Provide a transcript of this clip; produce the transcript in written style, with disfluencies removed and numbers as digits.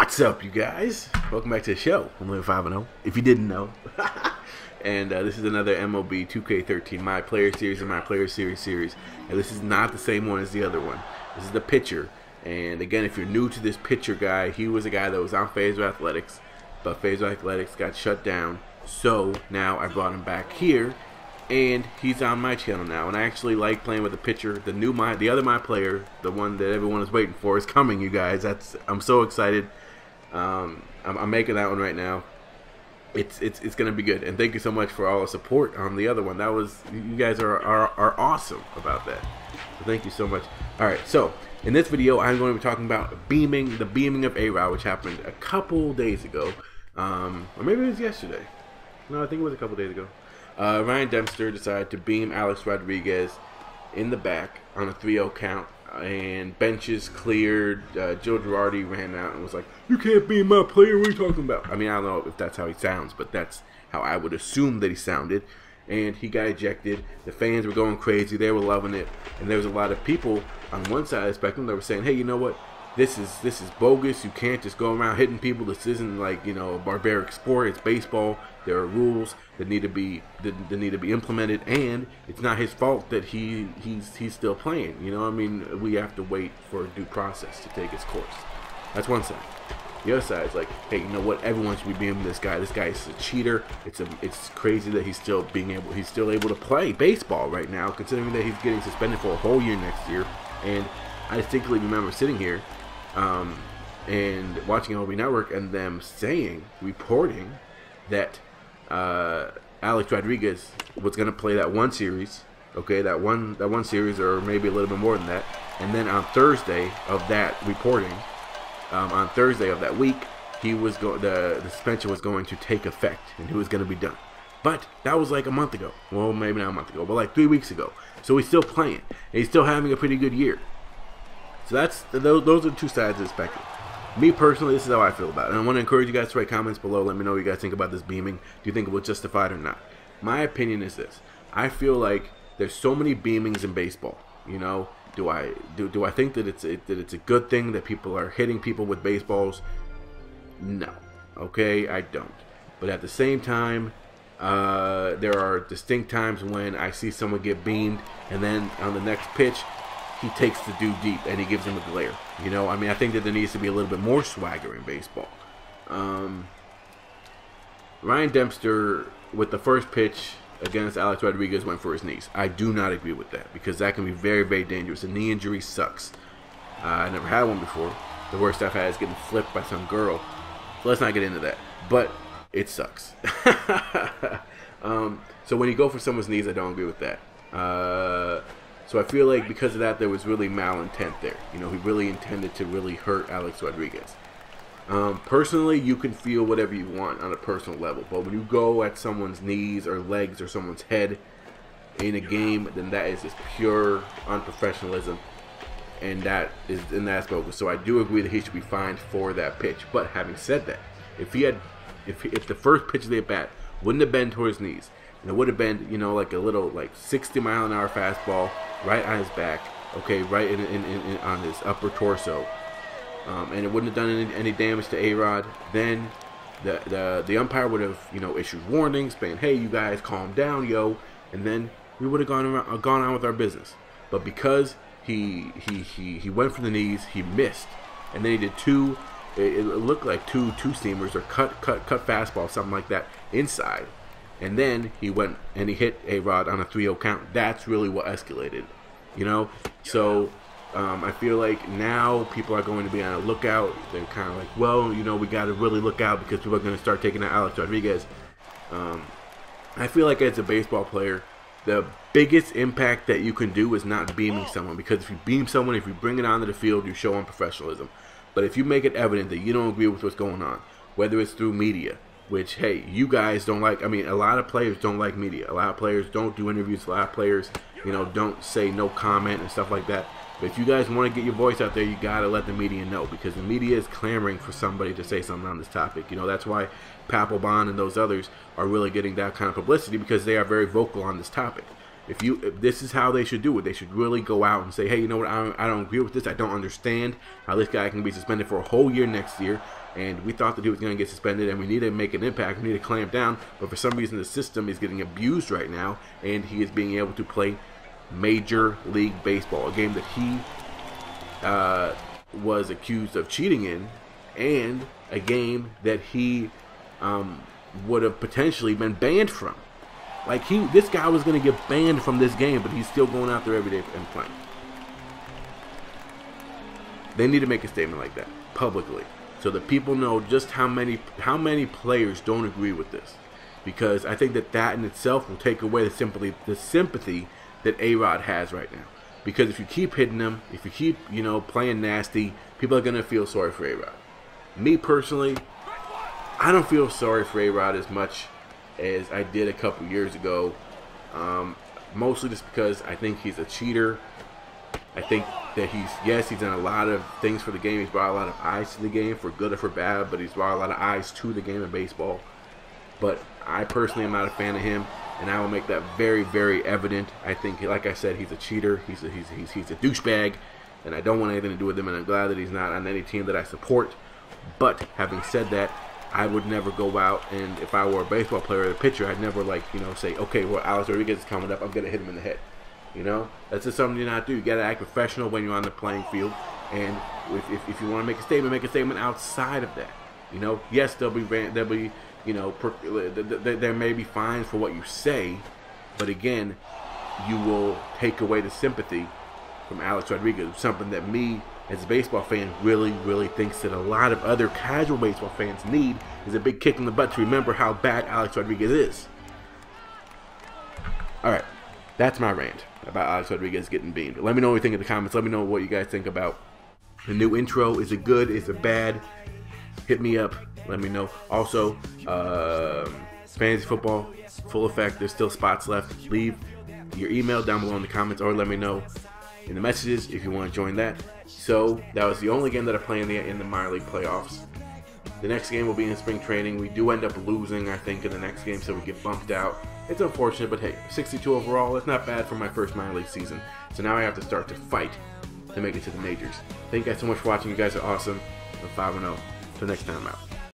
What's up, you guys? Welcome back to the show. I'm Living 5-0, if you didn't know. And this is another MLB 2K13 My Player Series and My Player Series. And this is not the same one as the other one. This is the pitcher. And again, if you're new to this pitcher guy, he was a guy that was on Phaser Athletics, but Phaser Athletics got shut down. So now I brought him back here, and he's on my channel now. And I actually like playing with the pitcher. The other My Player, the one that everyone is waiting for, is coming, you guys. I'm so excited. I'm making that one right now. It's gonna be good, and thank you so much for all the support on the other one. You guys are awesome about that. So thank you so much. All right, so in this video, I'm going to be talking about the beaming of A-Rod, which happened a couple days ago, or maybe it was yesterday. No, I think it was a couple days ago. Ryan Dempster decided to beam Alex Rodriguez in the back on a 3-0 count. And benches cleared. Joe Girardi ran out and was like, "You can't be my player, what are you talking about?" I mean, I don't know if that's how he sounds, but that's how I would assume that he sounded. And he got ejected. The fans were going crazy. They were loving it. And there was a lot of people on one side of the spectrum that were saying, "Hey, you know what? This is bogus. You can't just go around hitting people. This isn't like, you know, a barbaric sport. It's baseball. There are rules that need to be implemented, and it's not his fault that he's still playing. You know, I mean, we have to wait for due process to take its course." That's one side. The other side is like, "Hey, you know what? Everyone should be beaming this guy. This guy is a cheater. It's crazy that he's still able to play baseball right now, considering that he's getting suspended for a whole year next year." And I distinctly remember sitting here and watching MLB Network and them reporting that Alex Rodriguez was going to play that one series, okay, that one series, or maybe a little bit more than that, and then on Thursday of that reporting, on Thursday of that week, the suspension was going to take effect, and he was going to be done. But that was like a month ago. Well, maybe not a month ago, but like 3 weeks ago. So he's still playing, and he's still having a pretty good year. So those are two sides of the spectrum. Me personally, this is how I feel about it. And I want to encourage you guys to write comments below. Let me know what you guys think about this beaming. Do you think it was justified or not? My opinion is this. I feel like there's so many beamings in baseball. You know, do I think that it's a good thing that people are hitting people with baseballs? No. Okay, I don't. But at the same time, there are distinct times when I see someone get beamed, and then on the next pitch, he takes the dude deep and he gives him a glare. You know, I mean, I think that there needs to be a little bit more swagger in baseball. Ryan Dempster, with the first pitch against Alex Rodriguez, went for his knees. I do not agree with that, because that can be very, very dangerous. A knee injury sucks. I never had one before. The worst I've had is getting flipped by some girl. So let's not get into that. But it sucks. So when you go for someone's knees, I don't agree with that. So I feel like because of that, there was really malintent there. You know, he really intended to really hurt Alex Rodriguez. Personally, you can feel whatever you want on a personal level, but when you go at someone's knees or legs or someone's head in a game, then that is just pure unprofessionalism, and that's bogus. So I do agree that he should be fined for that pitch. But having said that, if the first pitch of the at bat wouldn't have been towards his knees, and it would have been, you know, like a little 60-mile-an-hour fastball right on his back, okay, right on his upper torso, and it wouldn't have done any damage to A-Rod, then the umpire would have, you know, issued warnings saying, "Hey, you guys, calm down, yo," and then we would have gone on with our business. But because he went for the knees, he missed, and then he did two. It looked like two seamers or cut fastball, something like that, inside. And then he went and he hit A-Rod on a 3-0 count. That's really what escalated, you know? So I feel like now people are going to be on a lookout. They're kind of like, well, you know, we got to really look out because people are going to start taking out Alex Rodriguez. I feel like as a baseball player, the biggest impact that you can do is not beaming someone. Because if you beam someone, if you bring it onto the field, you show unprofessionalism. But if you make it evident that you don't agree with what's going on, whether it's through media, which, hey, you guys don't like. I mean, a lot of players don't like media. A lot of players don't do interviews. A lot of players, you know, don't say no comment and stuff like that. But if you guys want to get your voice out there, you got to let the media know, because the media is clamoring for somebody to say something on this topic. You know, that's why Papelbon and those others are really getting that kind of publicity, because they are very vocal on this topic. If this is how they should do it. They should really go out and say, hey, you know what, I don't agree with this. I don't understand how this guy can be suspended for a whole year next year. and we thought that he was going to get suspended, and we need to make an impact. We need to clamp down, but for some reason the system is getting abused right now, and he is being able to play Major League Baseball, a game that he was accused of cheating in, and a game that he would have potentially been banned from. Like, this guy was going to get banned from this game, but he's still going out there every day and playing. They need to make a statement like that publicly, so that people know just how many players don't agree with this. Because I think that in itself will take away the sympathy that A-Rod has right now. Because if you keep hitting him, if you keep, playing nasty, people are going to feel sorry for A-Rod. Me personally, I don't feel sorry for A-Rod as much as I did a couple years ago. Mostly just because I think he's a cheater. I think that he's done a lot of things for the game. He's brought a lot of eyes to the game, for good or for bad, but he's brought a lot of eyes to the game of baseball. But I personally am not a fan of him, and I will make that very, very evident. I think, like I said, he's a cheater. He's a douchebag, and I don't want anything to do with him, and I'm glad that he's not on any team that I support. But having said that, I would never go out, and if I were a baseball player or a pitcher, I'd never, say, okay, well, Alex Rodriguez is coming up, I'm going to hit him in the head. That's just something you not do. You got to act professional when you're on the playing field, and if you want to make a statement outside of that. Yes, there may be fines for what you say, but again, you will take away the sympathy from Alex Rodriguez, something that me, as a baseball fan, really, really thinks that a lot of other casual baseball fans need, is a big kick in the butt to remember how bad Alex Rodriguez is. Alright, that's my rant about Alex Rodriguez getting beamed. Let me know what you think in the comments. Let me know what you guys think about the new intro. Is it good? Is it bad? Hit me up. Let me know. Also, fantasy football, full effect. There's still spots left. Leave your email down below in the comments, or let me know in the messages if you want to join that. So that was the only game that I play in the minor league playoffs. The next game will be in spring training. We do end up losing, I think, in the next game, so we get bumped out. It's unfortunate, but hey, 62 overall, it's not bad for my first minor league season. So now I have to start to fight to make it to the majors. Thank you guys so much for watching. You guys are awesome. I'm 5-0. Till next time, I'm out.